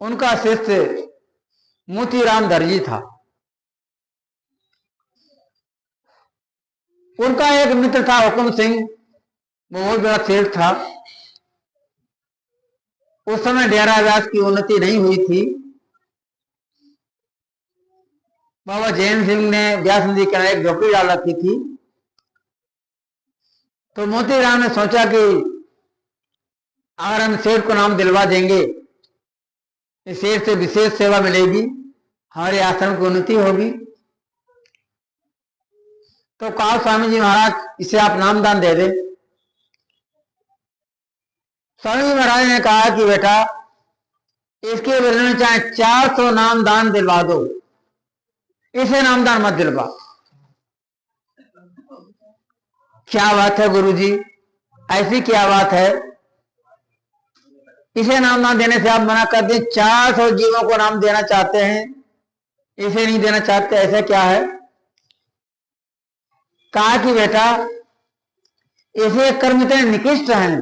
उनका शिष्य मोतीराम दर्जी था। उनका एक मित्र था हुकुम सिंह, वो बहुत बड़ा सेठ था। उस समय डेरा व्यास की उन्नति नहीं हुई थी। बाबा जैन सिंह ने व्यास नदी के एक झोपड़ी डाल रखी थी। तो मोतीराम ने सोचा कि अगर हम सेठ को नाम दिलवा देंगे, इस सेठ से विशेष सेवा मिलेगी, हमारे आश्रम की उन्नति होगी। तो कहा स्वामी जी महाराज इसे आप नामदान दे दे। स्वामी जी महाराज ने कहा कि बेटा इसके बदले में चाहे 400 नामदान दिलवा दो, इसे नामदान मत दिलवा। क्या बात है गुरुजी, ऐसी क्या बात है, इसे नामदान देने से आप मना कर दें? 400 जीवों को नाम देना चाहते हैं, इसे नहीं देना चाहते, ऐसा क्या है? कहा कि बेटा इसे कर्म इतने निकृष्ट हैं,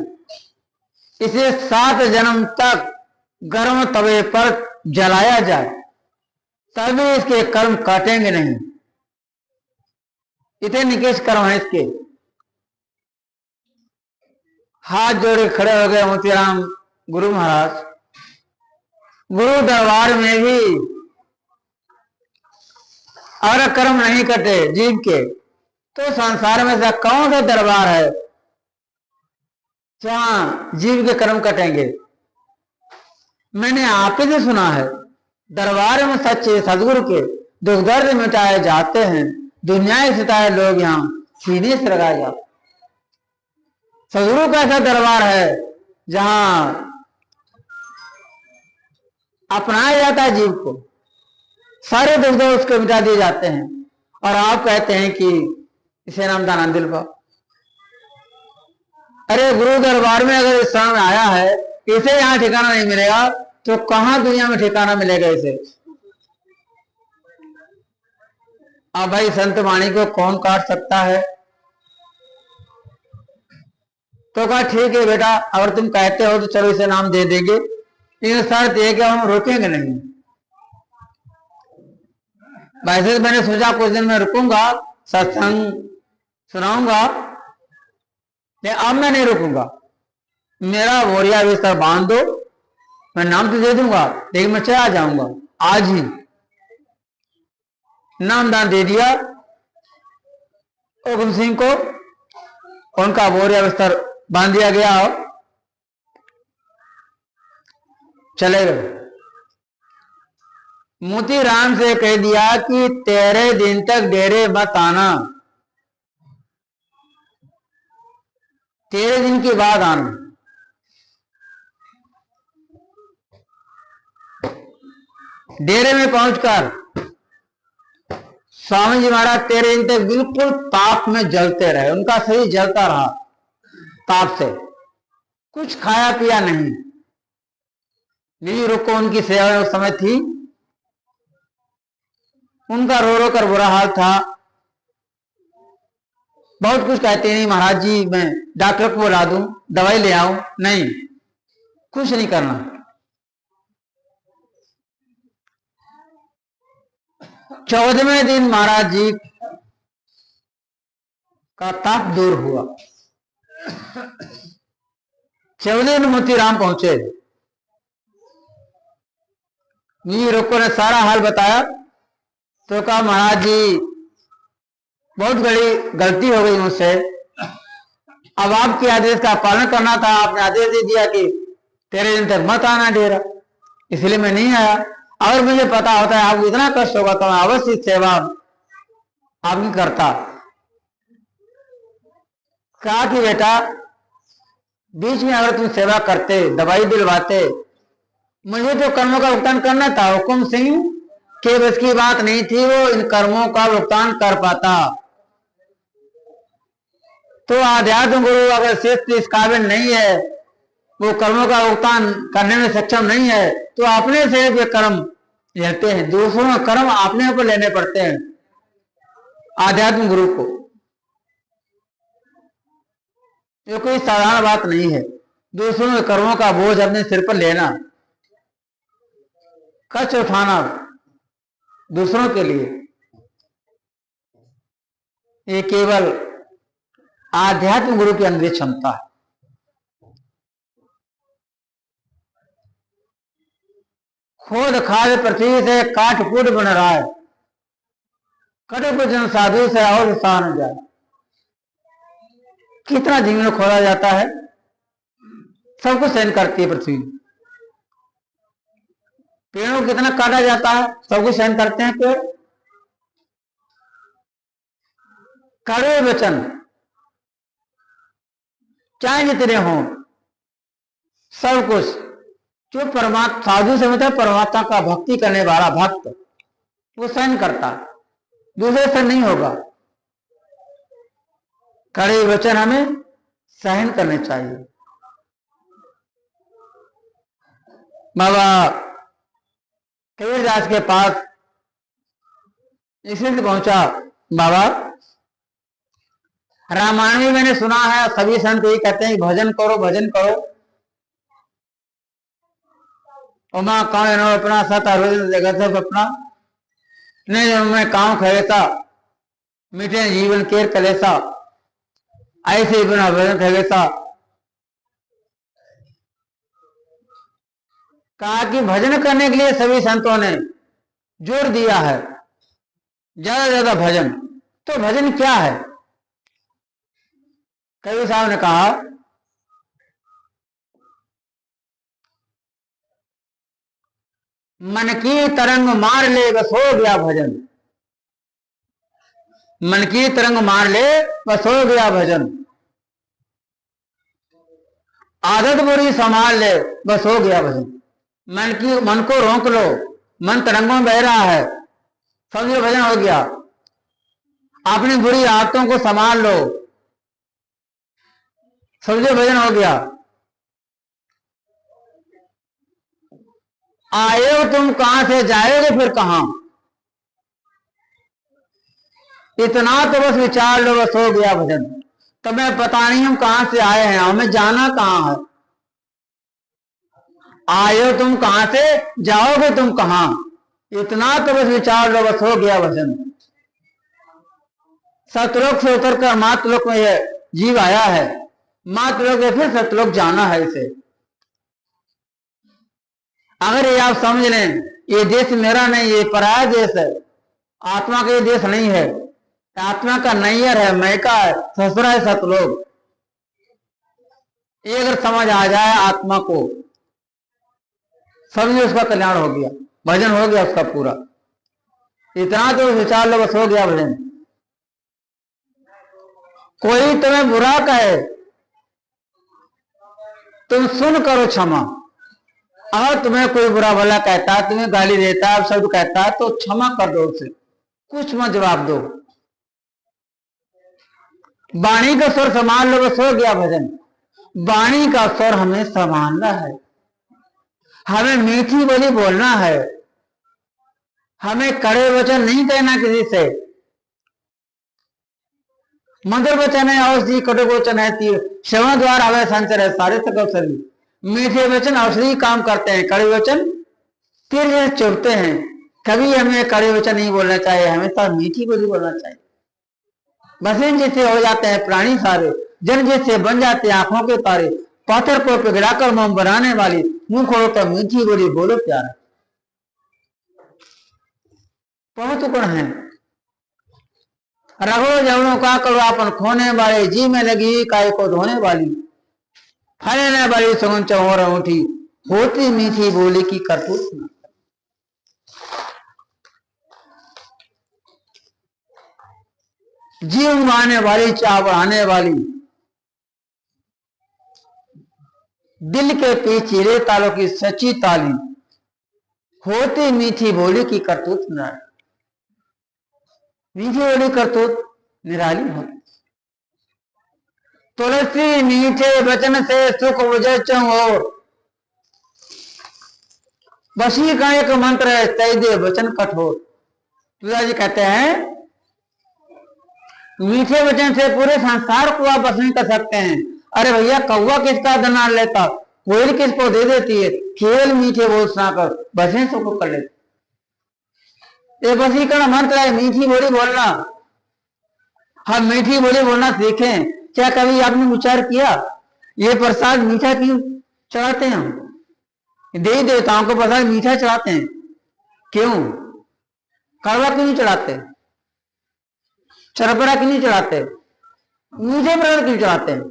इसे 7 जन्म तक गर्म तवे पर जलाया जाए तभी इसके कर्म काटेंगे नहीं। इतने निकृष्ट कर्म है इसके। हाथ जोड़े खड़े हो गए मोतीराम गुरु महाराज। गुरु दरबार में भी अगर कर्म नहीं कटे जीव के, तो संसार में से कौन सा दरबार है जहां जीव के कर्म कटेंगे? मैंने आप ही से सुना है, दरबार में सच्चे सदगुरु के दुख दर्द मिटाए जाते हैं, दुनिया सिताए लोग यहाँ सीने से लगाए जाते। सदगुरु का ऐसा दरबार है जहां अपनाया जाता है जीव को, सारे दुख दर्द उसको मिटा दिए जाते हैं, और आप कहते हैं कि इसे नामदान दिलवा। अरे गुरु दरबार में अगर इस समय आया है, इसे यहाँ ठिकाना नहीं मिलेगा, तो कहां दुनिया में ठिकाना मिलेगा इसे? अब भाई संत वाणी को कौन काट सकता है? तो कहा ठीक है बेटा, अगर तुम कहते हो तो चलो इसे नाम दे देंगे, लेकिन शर्त यह कि हम रोकेंगे नहीं। वैसे तो मैंने सोचा कुछ दिन में रुकूंगा, सत्संग सुनाऊंगा, लेकिन अब मैं नहीं रुकूंगा। मेरा बोरिया बिस्तर बांध दो, मैं नाम तो दे दूंगा, लेकिन मैं चला जाऊंगा। आज ही नामदान दे दिया हुकुम सिंह को, उनका बोरिया बिस्तर बांध दिया गया और चले गए। मोतीराम से कह दिया कि 13 दिन तक डेरे मत आना, 13 दिन के बाद आना। डेरे में पहुंचकर स्वामी जी महाराज 13 दिन तक बिल्कुल ताप में जलते रहे। उनका शरीर जलता रहा ताप से, कुछ खाया पिया नहीं। बीवी रुको उनकी सेवा में उस समय थी, उनका रो रो कर बुरा हाल था। बहुत कुछ कहते नहीं, महाराज जी मैं डॉक्टर को बुला दूं, दवाई ले आऊं, नहीं, कुछ नहीं करना। 14वें दिन महाराज जी का ताप दूर हुआ। 14वें दिन मोतीराम पहुंचे। रुको ने सारा हाल बताया, तो कहा महाराज जी बहुत बड़ी गलती हो गई मुझसे, अब आपके आदेश का पालन करना था। आपने आदेश दे दिया कि 13 दिन तक मत आना डेरा, इसलिए मैं नहीं आया। अगर मुझे पता होता है आपको इतना कष्ट होगा तो मैं अवश्य सेवा आपकी करता। कहा कि बेटा बीच में अगर तुम सेवा करते, दवाई दिलवाते, मुझे तो कर्मों का भुगतान करना था। हुकुम सिंह के बस की बात नहीं थी वो इन कर्मों का भुगतान कर पाता। तो आध्यात्म गुरु अगर शिष्य इस काबिल नहीं है, वो कर्मों का भुगतान करने में सक्षम नहीं है, तो अपने से वे कर्म लेते हैं, दूसरों का कर्म अपने ऊपर लेने पड़ते हैं आध्यात्म गुरु को। ये कोई साधारण बात नहीं है, दूसरों के कर्मों का बोझ अपने सिर पर लेना। कष्ट उठाना दूसरों के लिए, ये केवल आध्यात्म गुरु की अंदर क्षमता है। खोद खाद पृथ्वी से काटकूट बन रहा है, कटे पूजन साधु से और स्थान जाए। कितना जीवन खोदा जाता है, सब कुछ सहन करती है पृथ्वी। पेड़ों को कितना काटा जाता है, सब कुछ सहन करते हैं पेड़। कड़वे वचन चाहे जितने हों, सब कुछ जो परमात्मा साधु से मतलब परमात्मा का भक्ति करने वाला भक्त वो सहन करता, दूसरे से नहीं होगा। कड़वे वचन हमें सहन करने चाहिए। बाबा कबीरदास के पास इसलिए पहुंचा, बाबा रामायण में मैंने सुना है सभी संत यही कहते हैं भजन करो भजन करो। उमा कौन अपना सत जगत सब अपना नहीं मैं काम खेलेता मिटे जीवन केर कलेसा ऐसे ही बिना भजन खेलेता। कहा कि भजन करने के लिए सभी संतों ने जोर दिया है, ज्यादा ज्यादा भजन। तो भजन क्या है? कबीर साहब ने कहा मन की तरंग मार ले बस हो गया भजन। मन की तरंग मार ले बस हो गया भजन। आदत बुरी संभाल ले बस हो गया भजन। मन को रोक लो, मन तरंगों में बह रहा है, समझो भजन हो गया। अपनी बुरी आदतों को संभाल लो, समझो भजन हो गया। आए हो तुम कहां से, जाओगे फिर कहां, इतना तो बस विचार लो बस हो गया भजन। तुम्हें पता नहीं हम कहां से आए हैं, हमें जाना कहां है। आए हो तुम कहां से, जाओगे तुम कहां, इतना तो बस विचार लो बस हो गया भजन। सतलोक से उतर कर मातलोक में यह जीव आया है, मातलोक से फिर सतलोक जाना है इसे। अगर ये आप समझ लें ये देश मेरा नहीं, ये पराया देश है, आत्मा का ये देश नहीं है, आत्मा का नैयर है, मैका है, ससुरा है सतलोक। ये अगर समझ आ जाए आत्मा को, समझे उसका कल्याण हो गया, भजन हो गया उसका पूरा। इतना तो विचार लो बस हो गया भजन। कोई तुम्हें बुरा कहे तुम सुन करो क्षमा। अगर तुम्हें कोई बुरा भला कहता है, तुम्हें गाली देता है, शब्द कहता है, तो क्षमा कर दो उसे, कुछ मत जवाब दो। वाणी का स्वर संभाल लो बस हो गया भजन। वाणी का स्वर हमें संभालना है, हमें मीठी बोली बोलना है, हमें कड़े वचन नहीं कहना किसी से। मधुर वचन है औषधि, कटु वचन है तीर, श्रवण द्वार हमें संचर है सारे तक औषधि। मीठे वचन औषधि काम करते हैं, कड़े वचन तीर जैसे चुभते हैं। कभी हमें कड़े वचन नहीं बोलना चाहिए, हमेशा मीठी बोली बोलना चाहिए। मशीन जैसे हो जाते हैं प्राणी सारे, जन जैसे बन जाते हैं आंखों के तारे। पत्थर को पिघलाकर मोम बनाने वाली, मुंह खोलो तो मीठी बोली बोलो प्यारा। बहुत गुण है। रगड़ो जवड़ों का करो आपन खोने वाले, जी में लगी काय को धोने वाली। फलने वाली सुगन चौर उठी, होती मीठी बोली की करतूत। जी उगाने वाली, चाह बढ़ाने वाली, दिल के पीछे रे तालों की सच्ची ताली, होती मीठी बोली की करतूत न। मीठी बोली करतूत निराली हो। तुलसी मीठे वचन से सुख बुझे चौर, बसी का एक मंत्र है तय दे वचन कठोर। तुलसी जी कहते हैं मीठे वचन से पूरे संसार को आप बस नहीं कर सकते हैं। अरे भैया कौवा किसका दाना लेता, कोयल किसको दे देती है, केवल मीठे बोल सुनाकर बसें सबको कर लेती। ये वशीकरण मंत्र है, मीठी बोली बोलना। हम मीठी बोली बोलना सीखें। क्या कभी आपने विचार किया ये प्रसाद मीठा क्यों चढ़ाते हैं? हम देवी देवताओं को प्रसाद मीठा चढ़ाते हैं, क्यों? कड़वा क्यों नहीं चढ़ाते? चरपड़ा क्यों नहीं चढ़ाते? मीठे प्रसाद क्यों चढ़ाते हैं?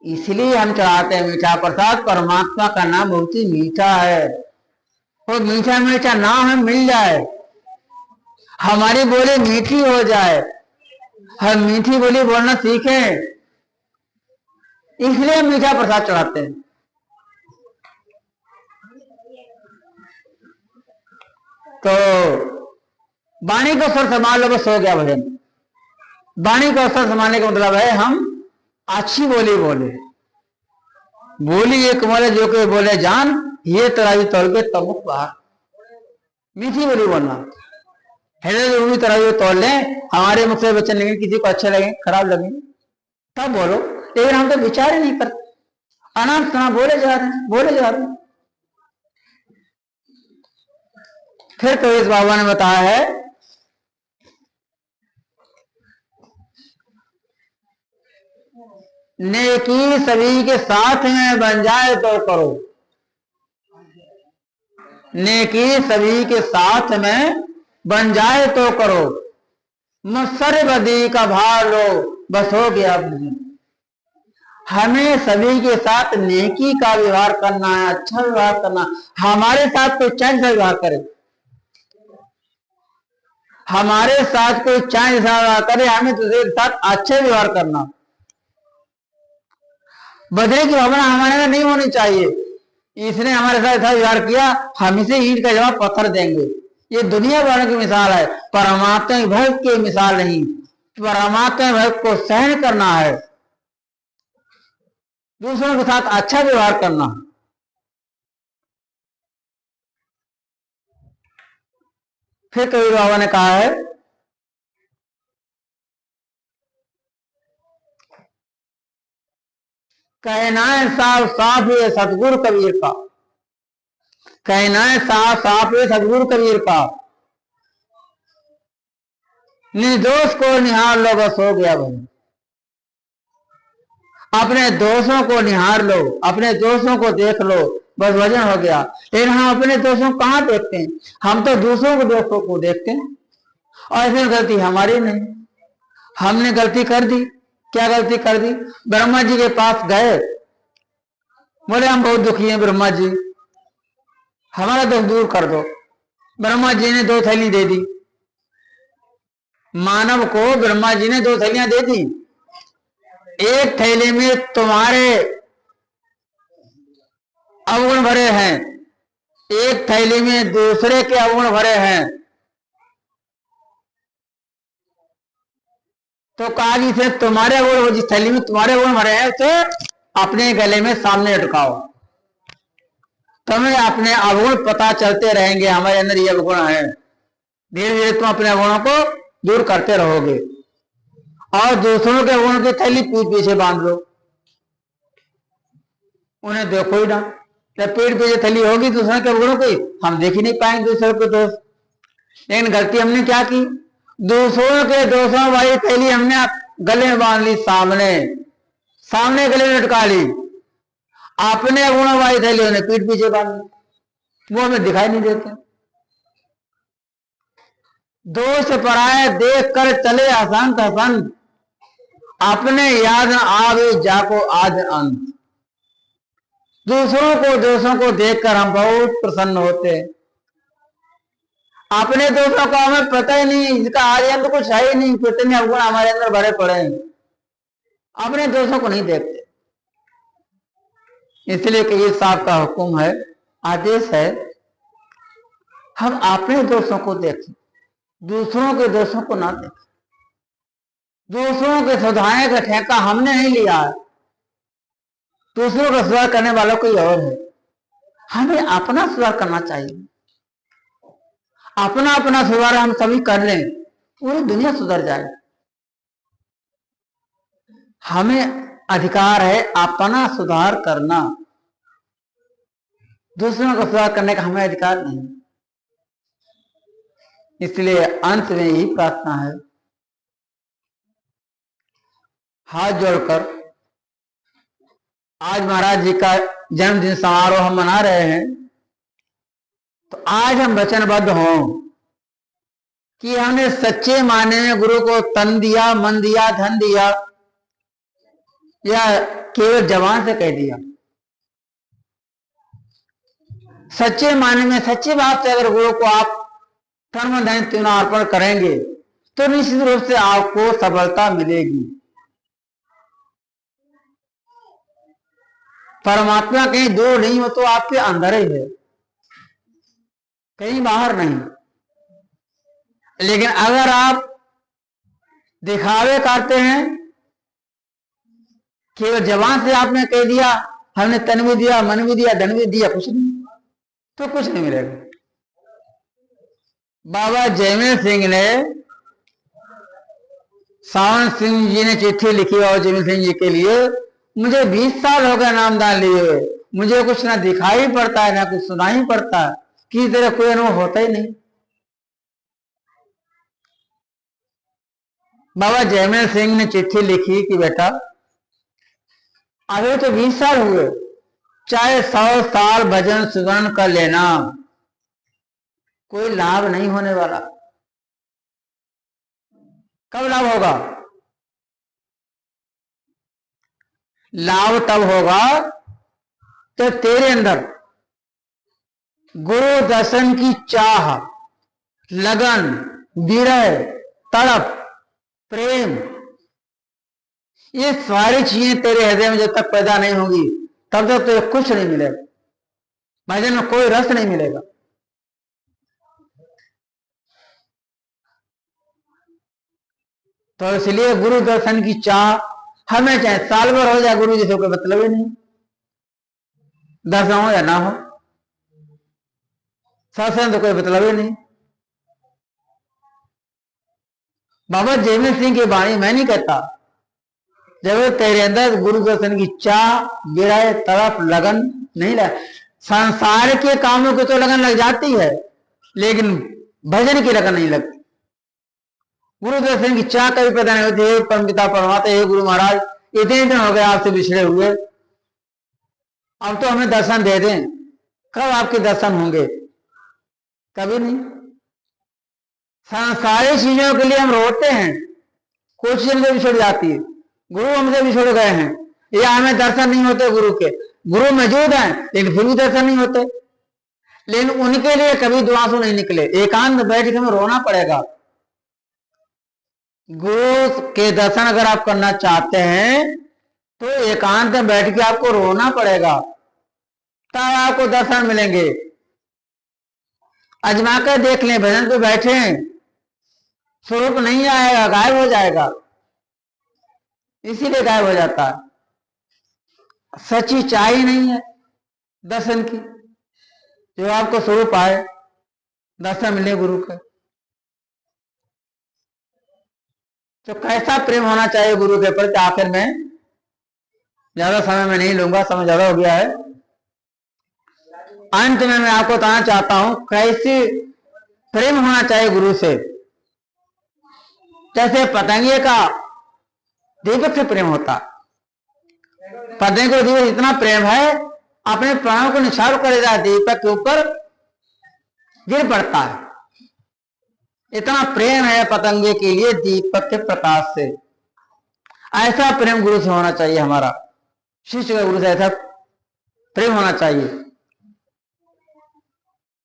इसलिए हम चढ़ाते हैं मीठा प्रसाद। परमात्मा का नाम बहुत ही मीठा है, और मीठा मीठा नाम हमें मिल जाए, हमारी बोली मीठी हो जाए, हम मीठी बोली बोलना सीखें, इसलिए मीठा प्रसाद चढ़ाते हैं। तो वाणी को स्वर संभाल लो, बस हो गया भजन। वाणी को स्वर संभालने का मतलब है हम अच्छी बोली बोले। बोली एक बोले जो के बोले जान, ये तराजू तोल के तमुख बाहर। मीठी बोली बोलना, हृदय तराजू तोल ले, हमारे मुख से वचन लगे, किसी को अच्छे लगे खराब लगे तब बोलो, लेकिन हम तो विचार ही नहीं करते, अनंत बोले जा रहे हैं, बोले जा रहे हैं। फिर कबीर बाबा ने बताया है, नेकी सभी के साथ में बन जाए तो करो, नेकी सभी के साथ में बन जाए तो करो, मुसर बदी का भार लो, बस हो गया। हमें सभी के साथ नेकी का व्यवहार करना है, अच्छा व्यवहार करना। हमारे साथ कोई चैन से व्यवहार करे, हमारे साथ कोई चैन से व्यवहार करे, हमें दूसरे के साथ अच्छे व्यवहार करना। बदले की भावना हमारे में नहीं होनी चाहिए, इसने हमारे साथ ऐसा व्यवहार किया, हम इसे ईंट का जवाब पत्थर देंगे। ये दुनिया वालों की मिसाल है, परमात्मा भक्त की मिसाल नहीं। परमात्मा भक्त को सहन करना है, दूसरों के साथ अच्छा व्यवहार करना। फिर कबीर बाबा ने कहा है, कहना है साफ साफ ये सतगुरु कबीर का, कहना है साफ साफ ये सतगुरु कबीर का, निर्दोष को निहार लो, बस हो गया भाई। अपने दोषों को निहार लो, अपने दोषों को देख लो, बस वजन हो गया। लेकिन हम अपने दोषों को कहां देखते हैं? हम तो दूसरों के दोषों को देखते हैं, और ऐसी गलती हमारी नहीं। हमने गलती कर दी, क्या गलती कर दी? ब्रह्मा जी के पास गए, बोले हम बहुत दुखी हैं ब्रह्मा जी, हमारा दुख दूर कर दो। ब्रह्मा जी ने 2 थैली दे दी, मानव को ब्रह्मा जी ने 2 थैलियां दे दी। एक थैली में तुम्हारे अवगुण भरे हैं, एक थैली में दूसरे के अवगुण भरे हैं। तो कहा कि से तुम्हारे अवगुण, जिस थैली में तुम्हारे अवगुण भरे हैं उसे अपने गले में सामने लटकाओ, तुम्हें अपने अवगुण पता चलते रहेंगे, हमारे अंदर ये अवगुण है। धीरे धीरे तुम अपने अवगुणों को दूर करते रहोगे, और दूसरों के अवगुणों की थैली पीठ पीछे बांध लो, उन्हें देखो ही ना। जब पीठ पीछे थैली होगी दूसरों के अवगुणों की, हम देख ही नहीं पाएंगे दूसरों के दोष। लेकिन गलती हमने क्या की? दूसरों के दोषों वाली थैली हमने गले में बांध ली, सामने सामने गले में लटका ली। अपने अवगुणों वाली थैली उन्हें पीठ पीछे बांध ली, वो हमें दिखाई नहीं देते। दोष पराये देख कर चले असंत हसंत, अपने याद आवे जाको आज अंत। दूसरों को दोषों को देखकर हम बहुत प्रसन्न होते हैं, अपने दोषों का हमें पता ही नहीं, इसका आदि अंत कुछ है ही नहीं, कितने अवगुण हमारे अंदर भरे पड़े हैं, अपने दोषों को नहीं देखते। इसलिए कबीर साहब का हुक्म है, आदेश है, हम अपने दोषों को देखें, दूसरों के दोषों को ना देखें। दूसरों के सुधारने का ठेका हमने नहीं लिया है, दूसरों का सुधार करने वालों कोई और है। हमें अपना सुधार करना चाहिए, अपना अपना सुधार हम सभी कर लें, पूरी दुनिया सुधर जाए। हमें अधिकार है अपना सुधार करना, दूसरों का सुधार करने का हमें अधिकार नहीं। इसलिए अंत में यही प्रार्थना है, हाथ जोड़कर आज महाराज जी का जन्मदिन समारोह हम मना रहे हैं, तो आज हम वचनबद्ध हों कि हमने सच्चे मायने में गुरु को तन दिया, मन दिया, धन दिया, या केवल जबान से कह दिया। सच्चे मायने में सच्चे बात से अगर गुरु को आप तन मन धन तीनों अर्पण करेंगे तो निश्चित रूप से आपको सफलता मिलेगी। परमात्मा कहीं दूर नहीं हो तो आपके अंदर ही है, कहीं बाहर नहीं। लेकिन अगर आप दिखावे करते हैं, केवल जबान से आपने कह दिया हमने तन भी दिया, मन भी दिया, धन भी दिया, कुछ नहीं, तो कुछ नहीं मिलेगा। बाबा जयमेल सिंह ने, सावन सिंह जी ने चिट्ठी लिखी और जयमेल सिंह जी के लिए, मुझे 20 साल हो गए नामदान लिए हुए, मुझे कुछ ना दिखाई पड़ता है ना कुछ सुनाई पड़ता है, किसी तरह कोई अनुभव होता ही नहीं। बाबा जयमेल सिंह ने चिट्ठी लिखी कि बेटा अभी तो 20 साल हुए, चाहे 100 साल भजन सुगन कर लेना, कोई लाभ नहीं होने वाला। कब लाभ होगा? लाभ तब होगा तो तेरे अंदर गुरु दर्शन की चाह, लगन, विरह, तड़प, प्रेम, ये सारी चीजें तेरे हृदय में जब तक पैदा नहीं होंगी तब तक तो कुछ नहीं मिलेगा, भजन में कोई रस नहीं मिलेगा। तो इसलिए गुरु दर्शन की चाह हमें, चाहे साल भर हो जाए गुरु जी से कोई मतलब ही नहीं, दर्शन हो या ना हो, सत्संग तो कोई मतलब ही नहीं। बाबा जयमेल सिंह की वाणी मैं नहीं कहता, जब तेरे अंदर गुरु दर्शन की चाह, विरह, तड़प, लगन नहीं लग, संसार के कामों को तो लगन लग जाती है लेकिन भजन की लगन नहीं लगती। गुरु दर्शन की चाह कभी पैदा नहीं होती है। परम पिता परमात्मा, हे गुरु महाराज इतने दिन हो गए आपसे बिछड़े हुए, अब तो हमें दर्शन दे दें। कब आपके दर्शन होंगे? कभी नहीं। सांसारिक चीजों के लिए हम रोते हैं, कुछ चीजें बिछड़ जाती है, गुरु हमसे बिछड़ गए हैं या हमें दर्शन नहीं होते गुरु के। गुरु मौजूद हैं लेकिन फिर भी दर्शन नहीं होते, लेकिन उनके लिए कभी दुआसु नहीं निकले। एकांत में बैठ के हमें रोना पड़ेगा। गुरु के दर्शन अगर आप करना चाहते हैं तो एकांत में बैठ के आपको रोना पड़ेगा, तब आपको दर्शन मिलेंगे। अजमा कर देख लें, भजन पे बैठे स्वरूप नहीं आएगा, गायब हो जाएगा, इसीलिए गायब हो जाता है। सच्ची चाह ही नहीं है दर्शन की, जो आपको स्वरूप आए, दर्शन मिले गुरु के। तो कैसा प्रेम होना चाहिए गुरु के प्रति? आखिर में ज्यादा समय में नहीं लूंगा, समय ज्यादा हो गया है। अंत में मैं आपको बताना चाहता हूं कैसे प्रेम होना चाहिए गुरु से। जैसे पतंगे का दीपक से प्रेम होता, पतंगे को दीपक इतना प्रेम है अपने प्राणों को निछावर करेगा, दीपक के ऊपर गिर पड़ता है। इतना प्रेम है पतंगे के लिए दीपक के प्रकाश से। ऐसा प्रेम गुरु से होना चाहिए हमारा, शिष्य का गुरु से ऐसा प्रेम होना चाहिए।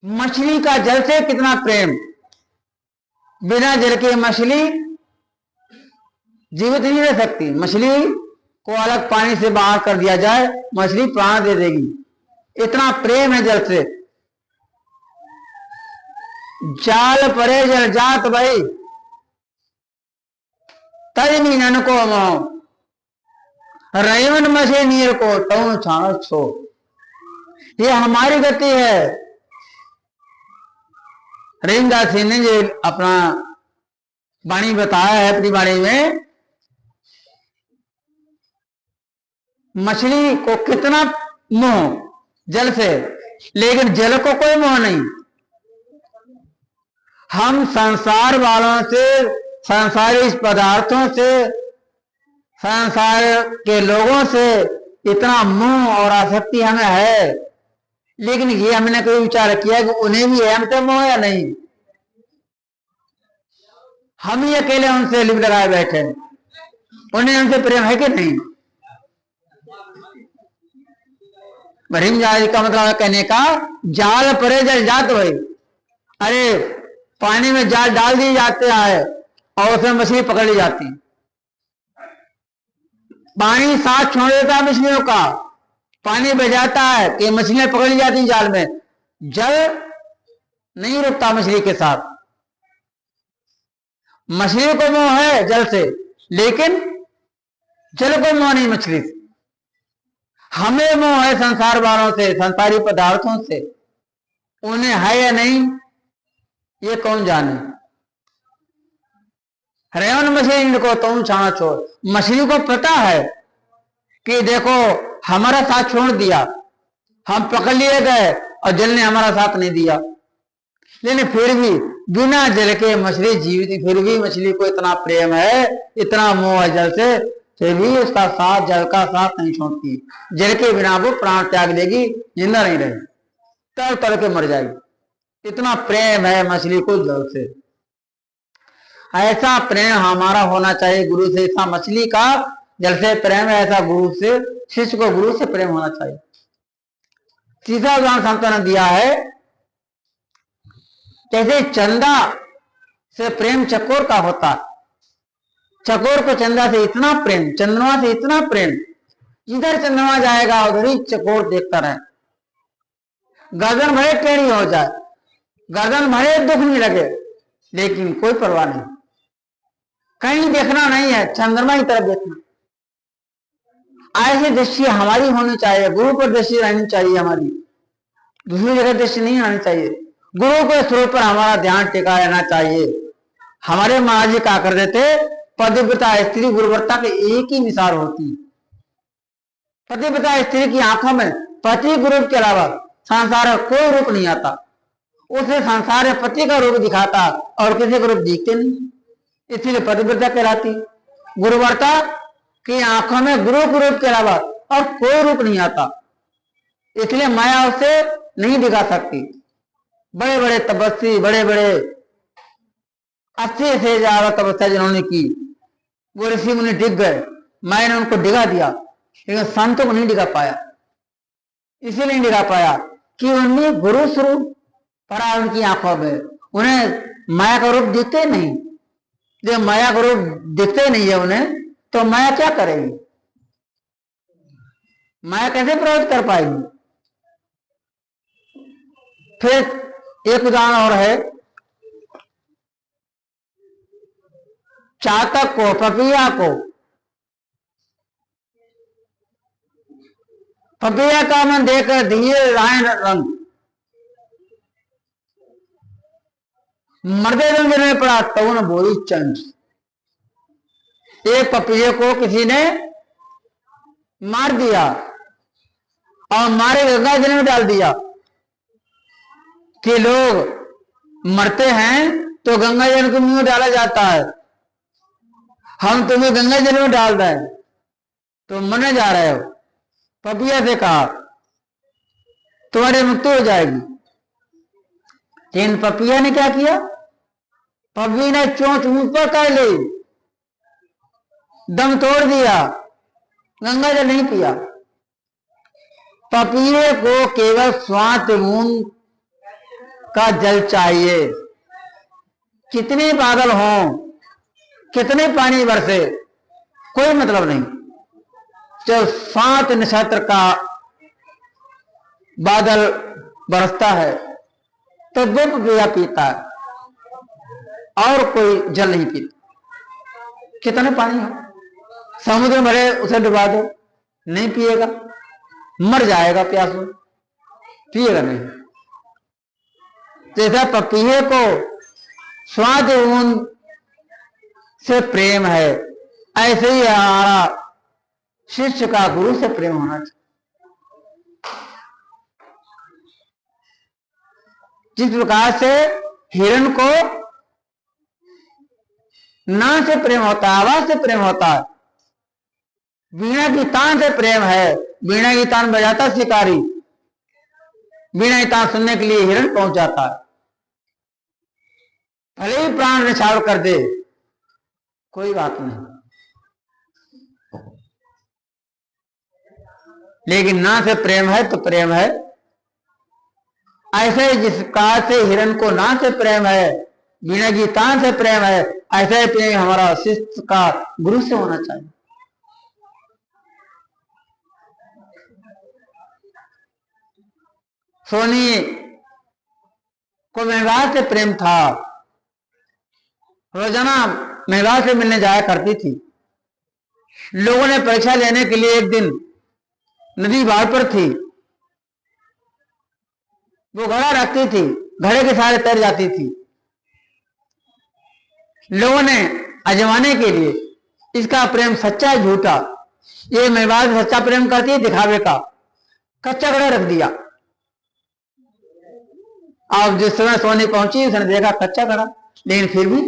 मछली का जल से कितना प्रेम, बिना जल के मछली जीवित नहीं रह सकती। मछली को अलग पानी से बाहर कर दिया जाए, मछली प्राण दे देगी, इतना प्रेम है जल से। जाल परे जल जात भाई तजमी नन को मोह, रैवन मछली नीर को तऊ छाण छो। ये हमारी गति है। रहीमदास सिंह ने जो अपना वाणी बताया है अपनी वाणी में, मछली को कितना मोह जल से, लेकिन जल को कोई मोह नहीं। हम संसार वालों से, संसारी पदार्थों से, संसार के लोगों से इतना मोह और आसक्ति हमें है, लेकिन ये हमने कोई विचार किया कि उन्हें भी है हमसे मोह या नहीं। हम ही अकेले उनसे लिप लगाए बैठे, उन्हें हमसे प्रेम है कि नहीं। भरीम जाल का मतलब कहने का, जाल परे जल जात भाई। अरे पानी में जाल डाल दिए जाते हैं और उसमें मछली पकड़ ली जाती। पानी साथ छोड़ देता है मछलियों का, पानी बह जाता है कि मछलियां पकड़ ली जाती जाल में। जल नहीं रुकता मछली के साथ। मछली को मोह है जल से, लेकिन जल को मोह नहीं मछली से। हमें मोह है संसार वालों से, संसारी पदार्थों से। उन्हें है या नहीं ये कौन जाने। रेवन मछली को तुम छाना छोड़। मछली को पता है कि देखो हमारा साथ छोड़ दिया, हम पकड़ लिए गए और जल ने हमारा साथ नहीं दिया, लेकिन फिर भी बिना जल के मछली जीवित। फिर भी मछली को इतना प्रेम है, इतना मोह है जल से, फिर भी उसका साथ, जल का साथ नहीं छोड़ती। जल के बिना वो प्राण त्याग देगी, जिंदा नहीं रहेगी, तड़ तड़ के मर जाएगी। इतना प्रेम है मछली को जल से। ऐसा प्रेम हमारा होना चाहिए गुरु से। ऐसा मछली का जल से प्रेम है, ऐसा गुरु से, शिष्य को गुरु से प्रेम होना चाहिए। तीसरा उदाहरण संतों ने दिया है, जैसे चंदा से प्रेम चकोर का होता। चकोर को चंदा से इतना प्रेम, चंद्रमा से इतना प्रेम, जिधर चंद्रमा जाएगा उधर ही चकोर देखता रहे। गर्दन भरे टेढ़ी हो जाए, गर्दन भरे दुख नहीं लगे, लेकिन कोई परवाह नहीं, कहीं देखना नहीं है, चंद्रमा की तरफ देखना। ऐसी दृष्टि हमारी होनी चाहिए। गुरु पर दृष्टि रहनी चाहिए हमारी, दूसरी जगह दृष्टि नहीं आनी चाहिए। गुरु के स्वरूप पर हमारा ध्यान टिका रहना चाहिए। हमारे महाराज जी क्या कर देते, पतिव्रता स्त्री गुरुव्रता के एक ही मिसाल होती। पतिव्रता स्त्री की आंखों में पति गुरु के अलावा संसार का कोई रूप नहीं आता। उसे संसार में पति का रूप दिखाता और किसी का रूप दिखते नहीं, इसलिए पतिव्रता कहलाती। गुरुव्रता की आंखों में गुरु के रूप के अलावा और कोई रूप नहीं आता, इसलिए माया उसे नहीं दिखा सकती। बड़े बड़े तपस्वी, बड़े बड़े 80 से ज्यादा तपस्या जिन्होंने की, वो ऋषि मुनि डिग गए, माया ने उनको डिगा दिया, लेकिन संतों को नहीं डिगा पाया। इसलिए नहीं डिगा पाया कि उनमें गुरु स्वरूप पड़ा उनकी आंखों में, उन्हें माया का रूप दिखते नहीं। जब माया का रूप दिखते नहीं है उन्हें, तो माया क्या करेगी, माया कैसे प्रवेश कर पाएगी। फिर एक उदाहरण और है, चातक को, पपीहा को, पपीहा का मन देखकर धीरे रायन रंग मर्दे रंग में पड़ा, तो न बोली चंद। एक पपीहे को किसी ने मार दिया और मारे गंगा जल में डाल दिया कि लोग मरते हैं तो गंगा जल को मुंह में डाला जाता है, हम तुम्हें गंगा जल में डाल दें तो मरने जा रहे हो। पपीहा से कहा तुम्हारी मृत्यु हो जाएगी। लेकिन पपीहा ने क्या किया, पपीहे ने चोंच ऊपर कर ली, दम तोड़ दिया, गंगा जल नहीं पिया। पपीहे को केवल स्वात बूंद का जल चाहिए। कितने बादल हों, कितने पानी बरसे, कोई मतलब नहीं। जब 7 नक्षत्र का बादल बरसता है तो वो पपीहा पीता है और कोई जल नहीं पीता। कितने पानी हो, समुद्र भरे उसे डुबा दो, नहीं पिएगा, मर जाएगा प्यास में, पिएगा नहीं। जैसा पपीहे को स्वाद बूंद से प्रेम है, ऐसे ही हमारा शिष्य का गुरु से प्रेम होना चाहिए। जिस प्रकार से हिरण को नाद से प्रेम होता है, आवाज से प्रेम होता है, वीणा की तान से प्रेम है। वीणा की तान बजाता शिकारी, वीणा की तान सुनने के लिए हिरण पहुंच जाता है। भले ही प्राण निछावर कर दे, कोई बात नहीं, लेकिन ना से प्रेम है तो प्रेम है। ऐसे जिस प्रकार से हिरण को ना से प्रेम है, वीणा की तान से प्रेम है, ऐसा ही प्रेम हमारा शिष्य का गुरु से होना चाहिए। सोनी को मेवाड़ से प्रेम था, रोजाना मेवाड़ से मिलने जाया करती थी। लोगों ने परीक्षा लेने के लिए एक दिन नदी बाढ़ पर थी, वो घड़ा रखती थी, घड़े के सहारे तैर जाती थी। लोगों ने आजमाने के लिए इसका प्रेम सच्चा है झूठा, ये मेवाड़ सच्चा प्रेम करती है दिखावे का, कच्चा घड़ा रख दिया। अब जिस समय सोनी पहुंची उसने देखा कच्चा घड़ा, लेकिन फिर भी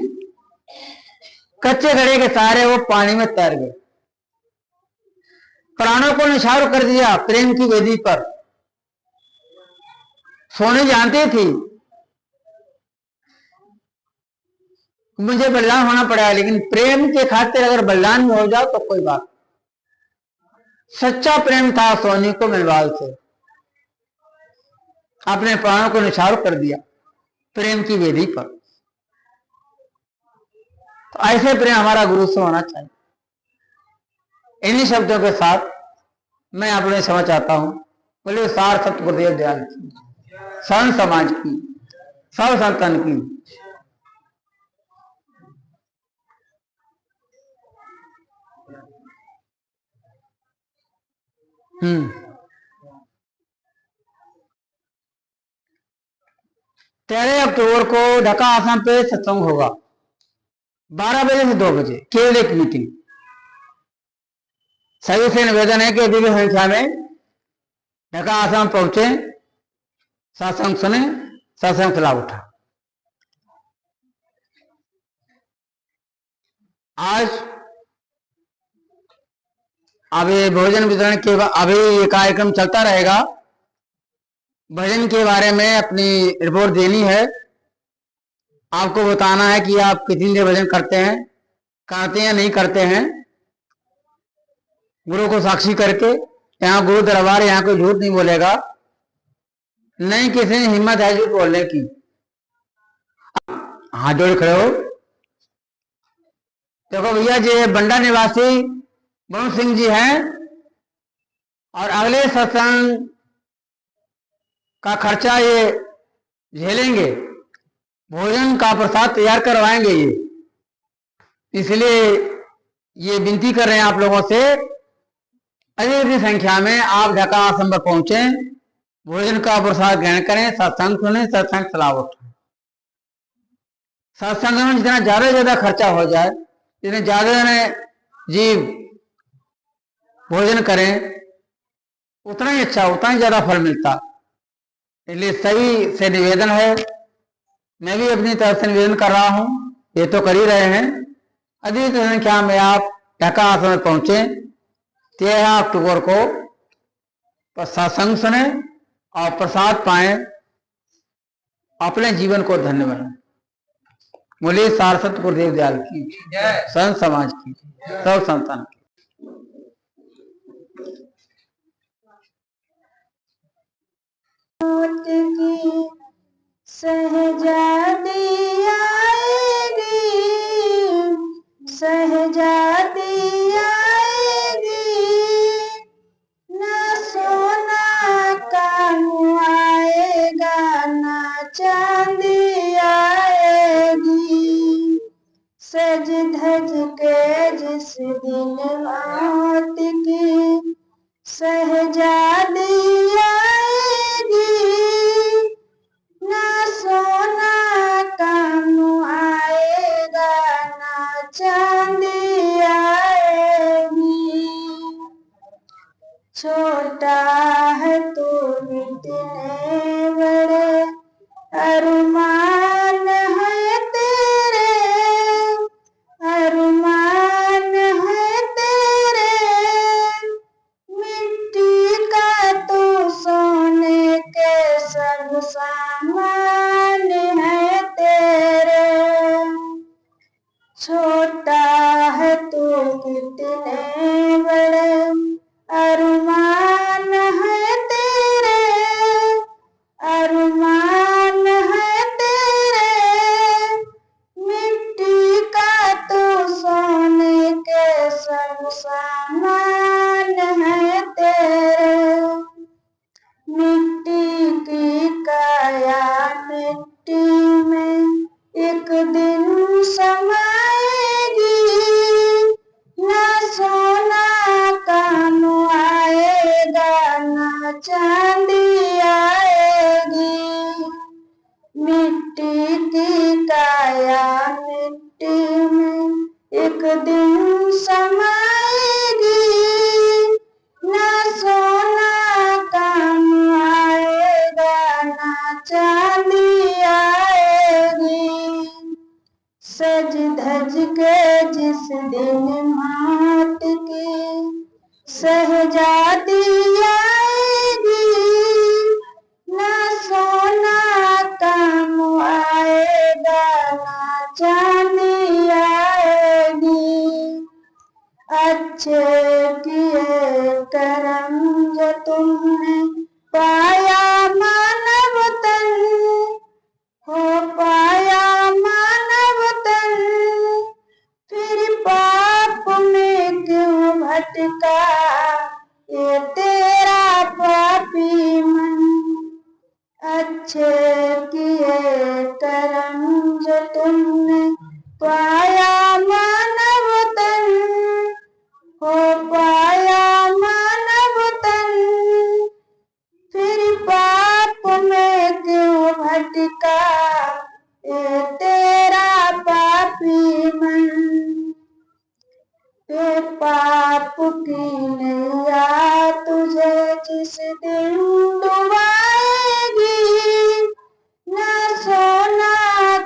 कच्चे घड़े के सहारे वो पानी में तैर गए, प्राणों को निछावर कर दिया प्रेम की वेदी पर। सोनी जानती थी मुझे बलिदान होना पड़ेगा, लेकिन प्रेम के खातिर अगर बलिदान में हो जाओ तो कोई बात। सच्चा प्रेम था सोनी को मेवाड़ से, अपने प्राणों को निछावर कर दिया प्रेम की वेदी पर। तो ऐसे प्रेम हमारा गुरु से होना चाहिए। इन्हीं शब्दों के साथ मैं आपने समझ चाहता हूं। बोले सार सत गुरुदेव दयाल की, संत समाज की, सब संतन की। तेरह अक्टूबर को ढाका आसाम पे सत्संग होगा, 12 बजे से 2 बजे, केवल एक मीटिंग। सभी से निवेदन है कि अधिक संख्या में ढाका आसाम पहुंचे, सत्संग सुने, सत्संग का लाभ उठा। आज अभी भोजन वितरण के अभी ये कार्यक्रम चलता रहेगा। भजन के बारे में अपनी रिपोर्ट देनी है, आपको बताना है कि आप कितनी देर भजन करते हैं या नहीं करते हैं, गुरु को साक्षी करके। यहाँ गुरु दरबार, यहाँ कोई झूठ नहीं बोलेगा, नहीं किसी ने हिम्मत है झूठ बोलने की। हाथ जोड़ खड़े हो। देखो भैया जी, बंडा निवासी वरुण सिंह जी हैं, और अगले सत्संग का खर्चा ये झेलेंगे, भोजन का प्रसाद तैयार करवाएंगे ये। इसलिए ये विनती कर रहे हैं आप लोगों से, अधिक संख्या में आप ढाका आश्रम पर पहुंचे, भोजन का प्रसाद ग्रहण करें, सत्संग सुने, सत्संग चलाओ। सत्संग में जितना ज्यादा से ज्यादा खर्चा हो जाए, जितने ज्यादा जीव भोजन करें, उतना ही अच्छा, उतना ही ज्यादा फल मिलता। इसलिए सभी से निवेदन है, मैं भी अपनी तरफ से निवेदन कर रहा हूं, ये तो कर ही रहे हैं। अधिक संख्या में आप ढाका आश्रम में पहुंचे, 13 अक्टूबर को सत्संग सुने और प्रसाद पाएं, अपने जीवन को धन्य बनाएं। बोलिए सारस्वत गुरुदेव दयाल की, संत समाज की, सब संतान की। सहजादी आएगी, सहजादी आएगी, न सोना काम आएगा, न चांदी आएगी। सज धज के जिस दिन रात की सहजादी आएगी, न सोना अरमान है तेरे, अरमान है तेरे, मिट्टी का तू सोने के सब सामान है तेरे। छोटा है तू कितने बड़े, अरमान है तेरे, अरमान है तेरे, मिट्टी का तू सोने के सब सामान है तेरे। मिट्टी की काया मिट्टी में एक दिन समाएगी, ना सोना काम आएगा ना चांदी आएगी। मिट्टी की काया मिट्टी में एक दिन समाएगी, ना सोना काम आएगा ना चांदी आएगी। सज धज के जिस दिन मात की शहजादी आएगी, ना सोना काम आएगा ना चांदी आएगी। अच्छे किए करम जो तुमने पाया मानव तन, हो पाया मानव तन, फिर पाप में क्यों भटका ये तेरा पापी मन। अच्छे किए करम जो तुमने पाया मानव तन, हो पाया मानव तन, फिर पाप में क्यों भटका ये तेरा पापी मन। ये पाप की नैया तुझे जिस दिन डुबाएगी, ना सोना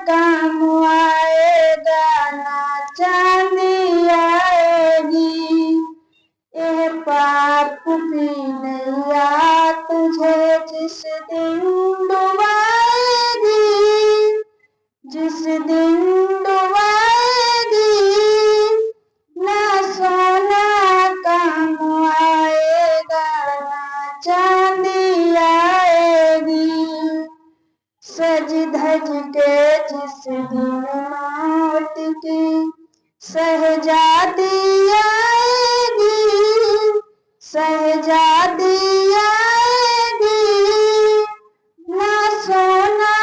काम आएगा ना चांदी आएगी। ये पाप की नैया तुझे जिस दिन डुबाएगी, जिस दिन डुबाएगी, ना सोना काम आएगा ना चांदी आएगी। सज धज के जिस दिन मौत की शहजादी आएगी, शहजादी आएगी, ना सोना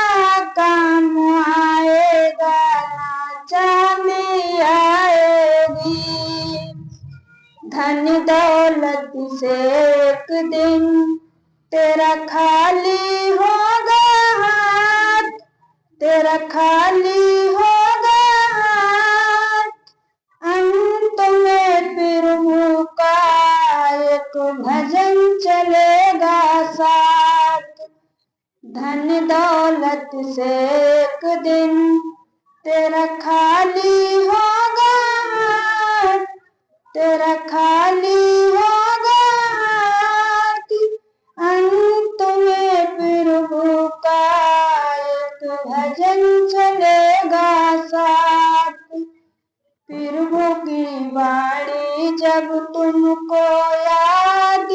काम आएगा ना चांदी आएगी। धन दौलत से एक दिन तेरा खाली होगा हाथ, तेरा खाली होगा हाथ। अंत में प्रभु का एक भजन चलेगा साथ। धन दौलत से एक दिन तेरा खाली होगा हाथ, तेरा खाली होगा हाथ। अंत में प्रभु का एक भजन चलेगा साथ। प्रभु की वाणी जब तुमको याद